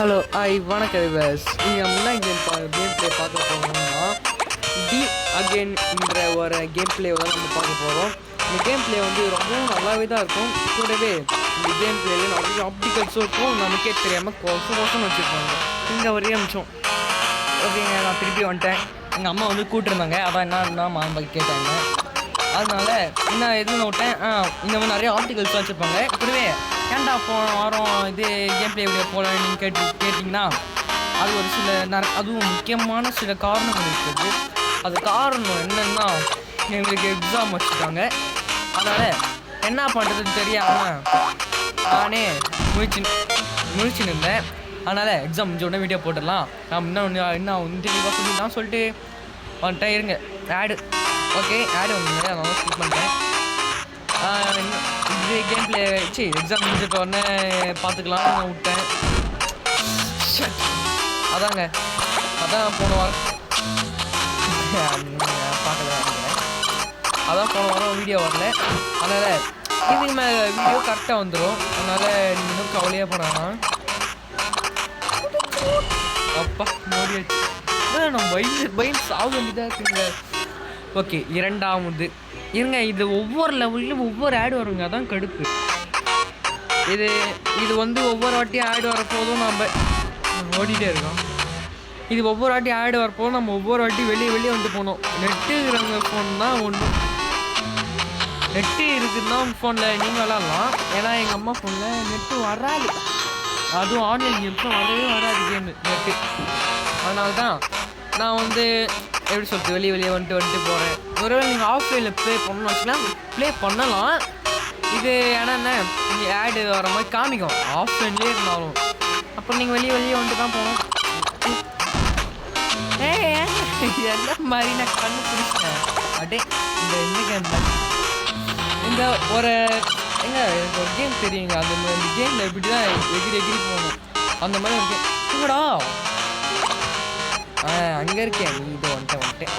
Hello வணக்கம் viewers. இங்கே முன்னாடி கேம் ப்ளே பார்க்க போகிறோம்னா டி அகெயின்ற ஒரு கேம் ப்ளே வந்து நம்ம பார்க்க போகிறோம். இந்த கேம் ப்ளே வந்து ரொம்பவும் நல்லாவே தான் இருக்கும். கூடவே இந்த கேம் ப்ளேயில் நிறைய ஆப்டிகல்ஸும் இருக்கும். நமக்கே தெரியாமல் கொசம் வச்சுருப்பாங்க. இங்கே ஒரே நிமிஷம். ஓகேங்க, நான் திருப்பி வந்துட்டேன். எங்கள் அம்மா வந்து கூப்பிட்டுருந்தாங்க, அதான் என்னன்னா மாம்பா கேட்டாங்க. அதனால என்ன எதுவும் விட்டேன். இந்த மாதிரி நிறைய ஆப்டிகல்ஸ்லாம் வச்சுருப்பாங்க. கூடவே ஏன்டா போன வாரம் இது கேம் ப்ளே வீடியோ போல நீங்கள் கேட்டிங்கன்னா அது ஒரு சில அதுவும் முக்கியமான சில காரணங்கள் இருக்குது. அது காரணம் என்னென்னா, எங்களுக்கு எக்ஸாம் வச்சுருக்காங்க. அதனால் என்ன பண்ணுறதுன்னு தெரியாமல் நானே முழிச்சுன்னு இருந்தேன். அதனால் எக்ஸாம் முடிஞ்ச உடனே வீடியோ போட்டுடலாம், நான் இன்னும் தெளிவாக சொல்லிடலாம் சொல்லிட்டு வந்துட்டேன். இருங்க, ஆடு ஓகே ஆடு வந்துங்க, அதனால ஸ்கிப் பண்ணிட்டேன். இது கேம் ப்ளே எக்ஸாம் முடிஞ்சிட்ட உடனே பார்த்துக்கலாம் நான் விட்டேன். அதான் போன வாரம் பார்க்கல, அதான் போன வாரம் வீடியோ வரல. அதனால் இதுக்கு மேலே வீடியோ கரெக்டாக வந்துடும். அதனால் நீங்கள் இன்னும் கவலையாக போனாங்கன்னா அப்பா மோடியாச்சு நம்ம பயில் சாக வேண்டியதாக இருக்குங்க. ஓகே, இரண்டாவது இருங்க. இது ஒவ்வொரு லெவல்லையும் ஒவ்வொரு ஆடு வருங்க, அதான் கடுப்பு. இது வந்து ஒவ்வொரு வாட்டியும் ஆடு வரப்போதும் நம்ம ஓடிட்டே இருக்கோம். இது ஒவ்வொரு வாட்டி ஆடு வரப்போதும் நம்ம ஒவ்வொரு வாட்டி வெளியே வந்து போகணும். நெட்டு இருக்கிறவங்க ஃபோன் தான் ஒன்றும் நெட்டு இருக்குதுன்னா ஃபோனில் நீங்கள் விளாட்லாம். ஏன்னா எங்கள் அம்மா ஃபோனில் நெட்டு வராது, அதுவும் ஆன்லைன் கேம்ஸ்லாம் வரவே வராது கேமு நெட்டு. அதனால தான் நான் வந்து எப்படி சொல்லிட்டு வெளியே வந்துட்டு போகிறேன். ஒருவேளை நீங்கள் ஆஃப்லைனில் ப்ளே பண்ணணும்னு வச்சுக்கலாம், ப்ளே பண்ணலாம். இது ஏன்னா என்ன, நீங்கள் ஆடு வர மாதிரி காமிக்கும் ஆஃப்லைன்லேயே இருந்தாலும். அப்புறம் நீங்கள் வெளியே வந்துட்டு தான் போகணும். எந்த மாதிரி நான் கண்ணு பிடிச்சேன் அடே. இந்த கேம் இந்த ஒரு எனக்கு ஒரு கேம் தெரியுங்க. இந்த கேமில் எப்படி தான் எகிரி போகணும் அந்த மாதிரி ஒரு கேம் இங்கடா. அங்கே இருக்கேன், நீ இதை வந்துட்டேன்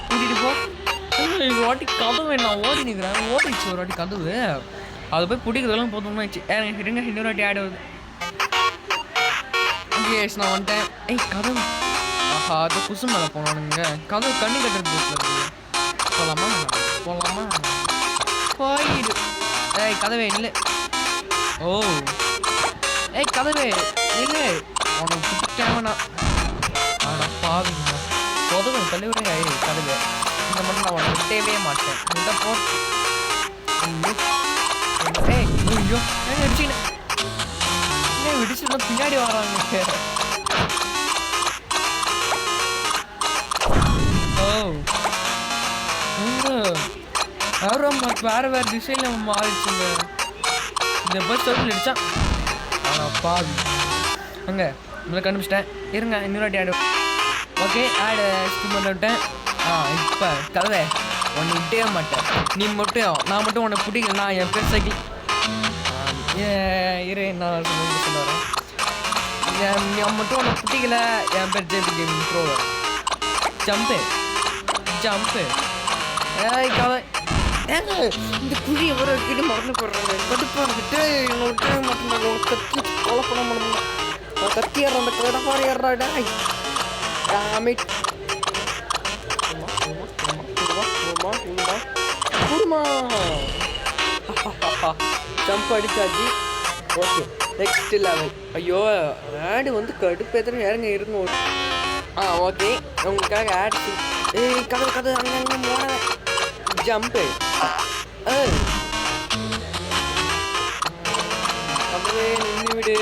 கூட்டிகிட்டு போ. ஒரு வாட்டி கதவு நான் ஓடி நிற்கிறேன், ஓடிச்சு ஒரு வாட்டி கதவு. அதை போய் பிடிக்கிறதெல்லாம் போதுமாச்சு. இருங்க, இன்னொரு வாட்டி ஆடு வருது. ஓகே, நான் வந்துட்டேன். கதவு அது குசு மேலே போனானுங்க. கதவு கண்ணி கட்டுறது போகலாமா போயிடு. கதவே இல்லை. ஓ கதவே இல்லை, உனக்கு பிடிக்காமண்ணா. ஆனால் பாவிங்க பொதுவை தலைவரே கதவு இந்த மட்டும் நான் உனக்கு விட்டவே மாட்டேன். இந்த போட்டு ஐயோ விடிச்சுன்னா பின்னாடி வராங்க. வேறு திசையில் மாறிச்சுங்க. இந்த பஸ் சொல்லி அடிச்சா பாவி அங்கே உங்களை கண்டுபிடிச்சிட்டேன். இருங்க, இன்னொரு வாட்டி ஆடு. ஓகே, ஆடு ஸ்கிப் பண்ண விட்டேன். இப்போ கதவை ஒன்று விட்டவே மாட்டேன். நீ மட்டும் நான் மட்டும் உன்னை பிடிக்கல. நான் என் பேர் சைக்கிள் நான் சொல்ல வரேன். நான் மட்டும் உன்னை பிடிக்கல. என் பேர் ஜேபி கேமிங் ப்ரோ. ஜம்பு கதை இந்த குழி எவரோ கிட்ட மறந்து போடுறாங்க. கடுப்பாக இருந்துட்டு என்னை விட்டு மாட்டேன். கத்தி கொலை பண்ண முடியும். கத்தி ஏற அந்த கடப்பாறை ஏறாடா. ஜம்ப் அடிச்சாச்சு. Okay, next level. ஐயோ ஆடு வந்து கடுப்பு எத்தனை இறங்க இருங்க. ஓகே, உங்களுக்காக ஆட் கதை அங்கே போன ஜம்பு. அதுவே நின்று விடு,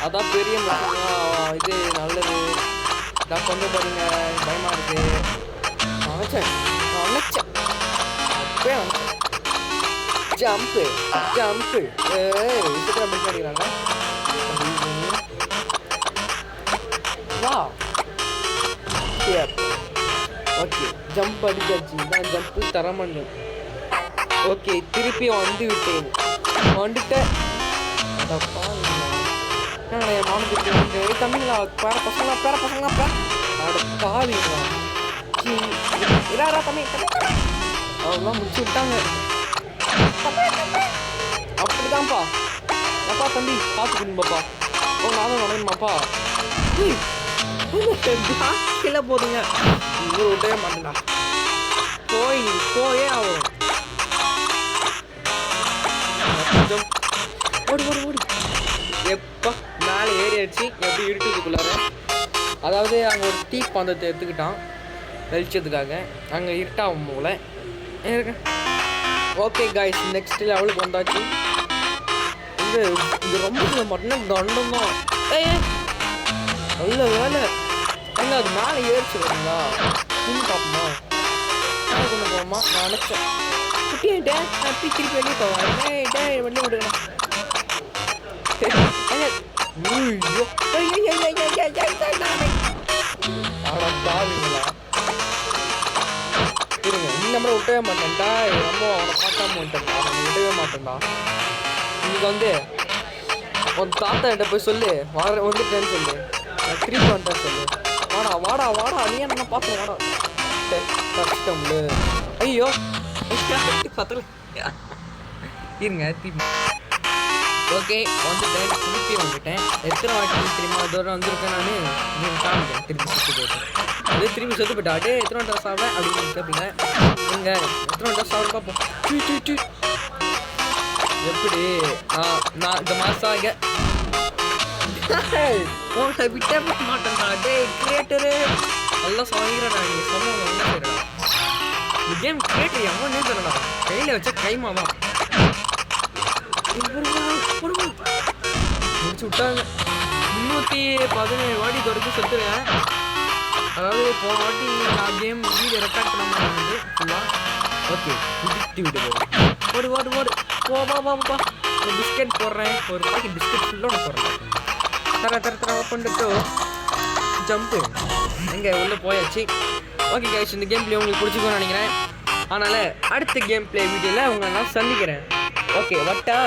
அதான் பெரிய மனுஷன். இது நல்லது தான் கொண்டு போறீங்க. பயமா இருக்கு. நினைச்சேன் ஜம்பு படிக்கிறாங்க. வா ஓகே, ஜம்ப் அடிச்சாச்சு. நான் ஜம்ப்பு தர மாட்டேன். ஓகே, திருப்பி வந்துட்டேன். தம்பிங்களா பேர பசங்களா பாவீங்களா தம்பி அவங்களாம் முடிச்சு விட்டாங்க. அப்படிதான்ப்பா. அப்பா தம்பி பார்த்துக்கணும் பாப்பா. ஓ நான் தான் நடணுமாப்பா கீழே போதுங்க இவர் விட்டவே மாட்டேன்டா போயே ஆகும் ஓடி ஓடி ஓடி எப்போ மேலே ஏறியாச்சு எப்படி இருட்டுக்குள்ளார அதாவது அங்கே ஒரு தீ பந்தத்தை எடுத்துக்கிட்டான் வெளிச்சதுக்காக அங்கே இருட்டாகும் போல ஓகே காய்ஸ் நெக்ஸ்ட் லெவலுக்கு வந்தாச்சு இது ரொம்ப மட்டும் தண்டம் தான் நல்ல வேலை எங்க அது மேலே ஏறிச்சு வருங்களா தூண் பார்ப்போமா மேலே கொண்டு போவோமா நான் நினச்சேன் குட்டியாயிட்டேன் நான் திருப்பி வெளியே போவேன் வெளியே விடுவேன் பாருங்களா இருங்க இந்த நம்பரை விட்டவே மாட்டேன்டா ரொம்ப அவனை பார்க்காம வந்துட்டேன்டா அவனை விடவே மாட்டேன்டா இன்னைக்கு வந்து உன் தாத்தா கிட்ட போய் சொல்லு வந்துட்டேன்னு சொல்லு நான் திருப்பி வந்துட்டேன்னு சொல்லு வாடா வாடா வாடா நீ என்ன பார்த்து வாடா கஷ்டம்ல ஐயோ பத்தல இருங்க திருப்பி ஓகே வந்துட்டேன் திருப்பி வந்துட்டேன் எத்தனை வாட்டி தெரியுமா தூரம் வந்திருக்கேன் நான் காமிக்கிறேன் திருப்பி சுற்றி போயிட்டேன் அதே திரும்பி செத்து போயிட்டா டே எத்தனை ட்ரெஸ் ஆவேன் அப்படின்னு கேட்பீங்க இங்கே எத்தனை ட்ரெஸ் ஆகும் பார்ப்போம் எப்படி நான் இந்த மாதம் இங்கே உன்கிட்ட விட்டே போக மாட்டேன்டா டே கிரியேட்டரு நல்லா சாங்கிறடா நீ சொன்ன என்ன செய்யறா இந்த கேம் கிரியேட்டர் எவ்வளோ தெரியலடா கையில் வச்ச கைமாதான் முடிச்சு விட்டாங்க 317 வாட்டி தொடர்ந்து செத்துறேன் அதாவது போன வாட்டி நான் கேம் வீடியோ ரெக்கார்ட் பண்ண மாட்டேங்குது ஃபுல்லாக ஓகே குதித்து விடு ஓடு ஓடு ஓடு போப்பா ஒரு பிஸ்கெட் போடுறேன் ஒரு பாக்கெட் பிஸ்கெட் ஃபுல்லாக போடுறேன் தர பண்ணிட்டு ஜம்ப்பு எங்கே உள்ளே போயாச்சு ஓகே கைஸ் இந்த கேம் பிளே உங்களுக்கு பிடிச்சிக்கோன்னு நினைக்கிறேன் அதனால் அடுத்த கேம் பிளே வீடியோவில் உங்களை நான் சந்திக்கிறேன் ஓகே வட்டா